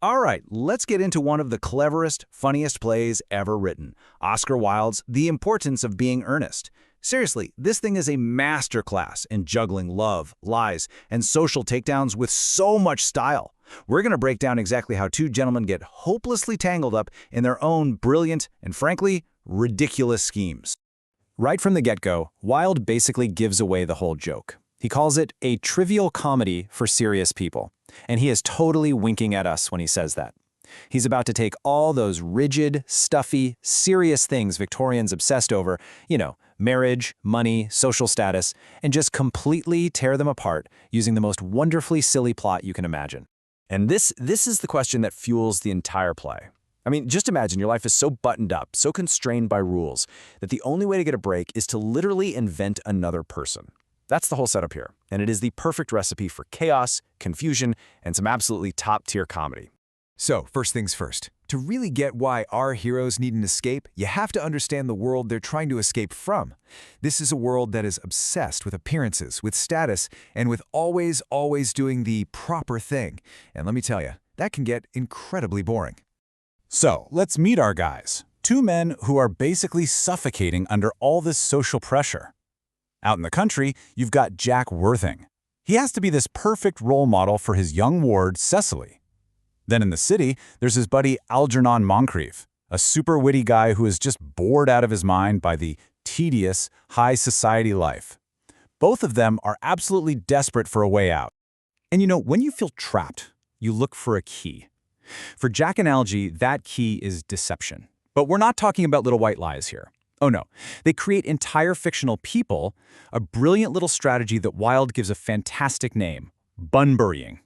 All right, let's get into one of the cleverest, funniest plays ever written, Oscar Wilde's The Importance of Being Earnest. Seriously, this thing is a masterclass in juggling love, lies, and social takedowns with so much style. We're going to break down exactly how two gentlemen get hopelessly tangled up in their own brilliant and, frankly, ridiculous schemes. Right from the get-go, Wilde basically gives away the whole joke. He calls it a trivial comedy for serious people, and he is totally winking at us when he says that. He's about to take all those rigid, stuffy, serious things Victorians obsessed over, marriage, money, social status, and just completely tear them apart using the most wonderfully silly plot you can imagine. And this is the question that fuels the entire play. I mean, just imagine your life is so buttoned up, so constrained by rules, that the only way to get a break is to literally invent another person. That's the whole setup here, and it is the perfect recipe for chaos, confusion, and some absolutely top-tier comedy. So, first things first. To really get why our heroes need an escape, you have to understand the world they're trying to escape from. This is a world that is obsessed with appearances, with status, and with always doing the proper thing. And let me tell you, that can get incredibly boring. So, let's meet our guys. Two men who are basically suffocating under all this social pressure. Out in the country, you've got Jack Worthing. He has to be this perfect role model for his young ward, Cecily. Then in the city, there's his buddy Algernon Moncrief, a super witty guy who is just bored out of his mind by the tedious, high society life. Both of them are absolutely desperate for a way out. And when you feel trapped, you look for a key. For Jack and Algie, that key is deception. But we're not talking about little white lies here. Oh no, they create entire fictional people, a brilliant little strategy that Wilde gives a fantastic name, bunburying.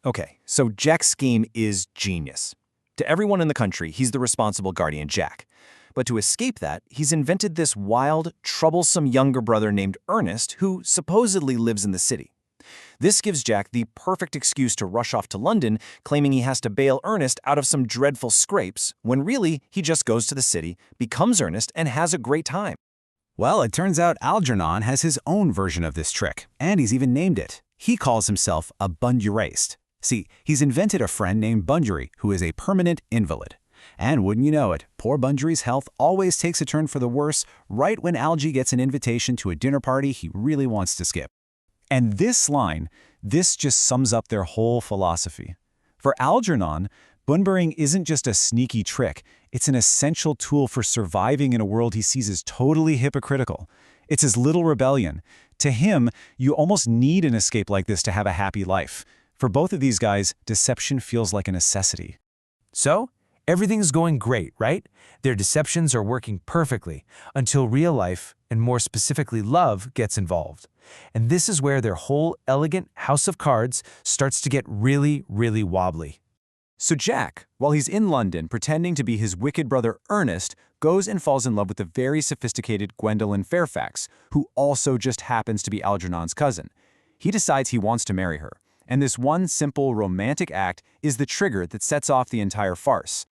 Okay, so Jack's scheme is genius. To everyone in the country, he's the responsible guardian Jack. But to escape that, he's invented this wild, troublesome younger brother named Earnest who supposedly lives in the city. This gives Jack the perfect excuse to rush off to London, claiming he has to bail Earnest out of some dreadful scrapes, when really he just goes to the city, becomes Earnest, and has a great time. Well, it turns out Algernon has his own version of this trick, and he's even named it. He calls himself a Bunburyist. See, he's invented a friend named Bunbury who is a permanent invalid. And wouldn't you know it, poor Bunbury's health always takes a turn for the worse right when Algie gets an invitation to a dinner party he really wants to skip. And this just sums up their whole philosophy. For Algernon, bunburying isn't just a sneaky trick, it's an essential tool for surviving in a world he sees as totally hypocritical. It's his little rebellion. To him, you almost need an escape like this to have a happy life. For both of these guys, deception feels like a necessity. So, everything's going great, right? Their deceptions are working perfectly until real life, and more specifically love, gets involved. And this is where their whole elegant house of cards starts to get really wobbly. So Jack, while he's in London pretending to be his wicked brother Earnest, goes and falls in love with the very sophisticated Gwendolen Fairfax, who also just happens to be Algernon's cousin. He decides he wants to marry her, and this one simple romantic act is the trigger that sets off the entire farce.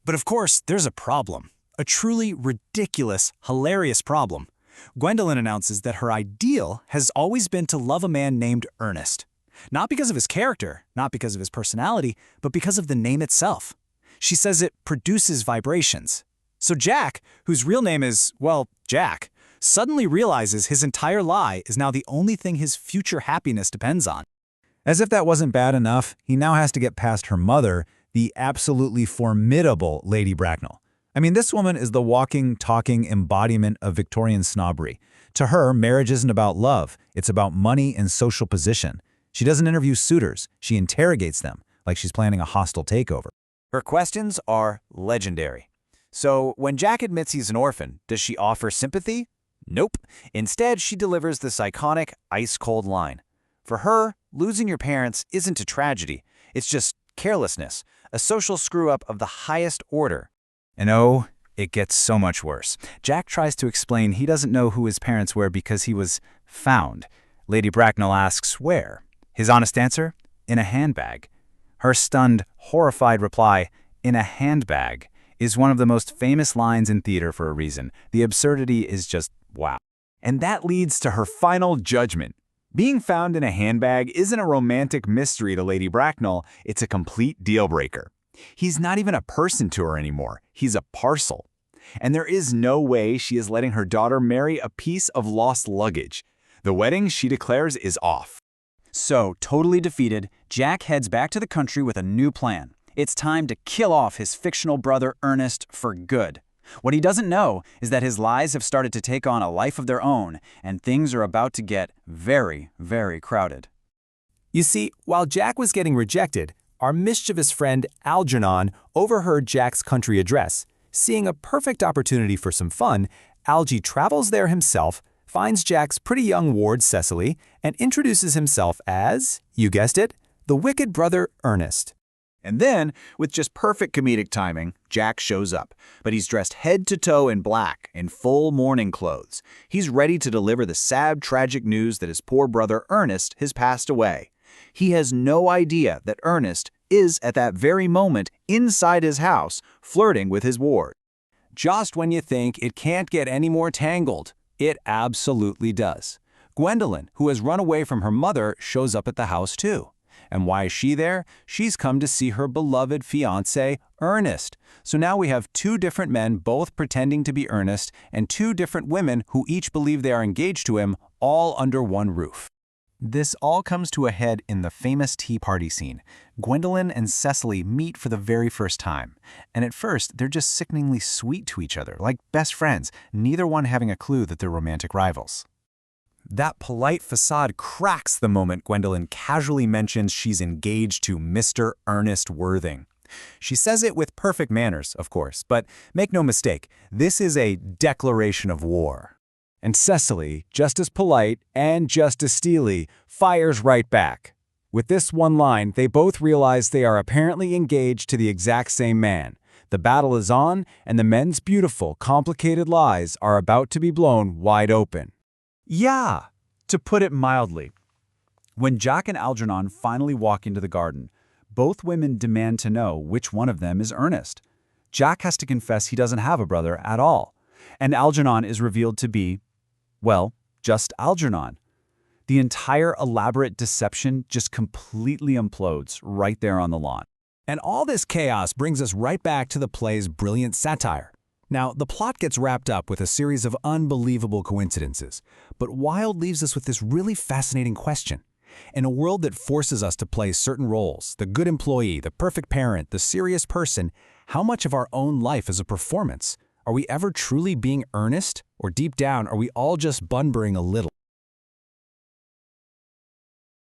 But of course, there's a problem. A truly ridiculous, hilarious problem. Gwendolen announces that her ideal has always been to love a man named Earnest. Not because of his character, not because of his personality, but because of the name itself. She says it produces vibrations. So Jack, whose real name is, well, Jack, suddenly realizes his entire lie is now the only thing his future happiness depends on. As if that wasn't bad enough, he now has to get past her mother, the absolutely formidable Lady Bracknell. I mean, this woman is the walking, talking embodiment of Victorian snobbery. To her, marriage isn't about love. It's about money and social position. She doesn't interview suitors. She interrogates them, like she's planning a hostile takeover. Her questions are legendary. So when Jack admits he's an orphan, does she offer sympathy? Nope. Instead, she delivers this iconic, ice-cold line. For her, losing your parents isn't a tragedy. It's just carelessness, a social screw-up of the highest order. And oh, it gets so much worse. Jack tries to explain he doesn't know who his parents were because he was found. Lady Bracknell asks where. His honest answer? In a handbag. Her stunned, horrified reply, in a handbag, is one of the most famous lines in theater for a reason. The absurdity is just wow. And that leads to her final judgment. Being found in a handbag isn't a romantic mystery to Lady Bracknell, it's a complete deal-breaker. He's not even a person to her anymore, he's a parcel. And there is no way she is letting her daughter marry a piece of lost luggage. The wedding, she declares, is off. So, totally defeated, Jack heads back to the country with a new plan. It's time to kill off his fictional brother Ernest for good. What he doesn't know is that his lies have started to take on a life of their own, and things are about to get very, very crowded. You see, while Jack was getting rejected, our mischievous friend Algernon overheard Jack's country address. Seeing a perfect opportunity for some fun, Algy travels there himself, finds Jack's pretty young ward Cecily, and introduces himself as, you guessed it, the wicked brother Ernest. And then, with just perfect comedic timing, Jack shows up. But he's dressed head to toe in black, in full mourning clothes. He's ready to deliver the sad, tragic news that his poor brother Ernest has passed away. He has no idea that Ernest is, at that very moment, inside his house, flirting with his ward. Just when you think it can't get any more tangled, it absolutely does. Gwendolyn, who has run away from her mother, shows up at the house too. And why is she there? She's come to see her beloved fiancé, Earnest. So now we have two different men both pretending to be Ernest and two different women who each believe they are engaged to him, all under one roof. This all comes to a head in the famous tea party scene. Gwendolyn and Cecily meet for the very first time. And at first, they're just sickeningly sweet to each other, like best friends, neither one having a clue that they're romantic rivals. That polite facade cracks the moment Gwendolyn casually mentions she's engaged to Mr. Ernest Worthing. She says it with perfect manners, of course, but make no mistake, this is a declaration of war. And Cecily, just as polite and just as steely, fires right back. With this one line, they both realize they are apparently engaged to the exact same man. The battle is on, and the men's beautiful, complicated lies are about to be blown wide open. Yeah, to put it mildly. When Jack and Algernon finally walk into the garden, both women demand to know which one of them is Ernest. Jack has to confess he doesn't have a brother at all, and Algernon is revealed to be, well, just Algernon. The entire elaborate deception just completely implodes right there on the lawn. And all this chaos brings us right back to the play's brilliant satire. Now, the plot gets wrapped up with a series of unbelievable coincidences, but Wilde leaves us with this really fascinating question. In a world that forces us to play certain roles, the good employee, the perfect parent, the serious person, how much of our own life is a performance? Are we ever truly being earnest? Or deep down, are we all just bunburying a little?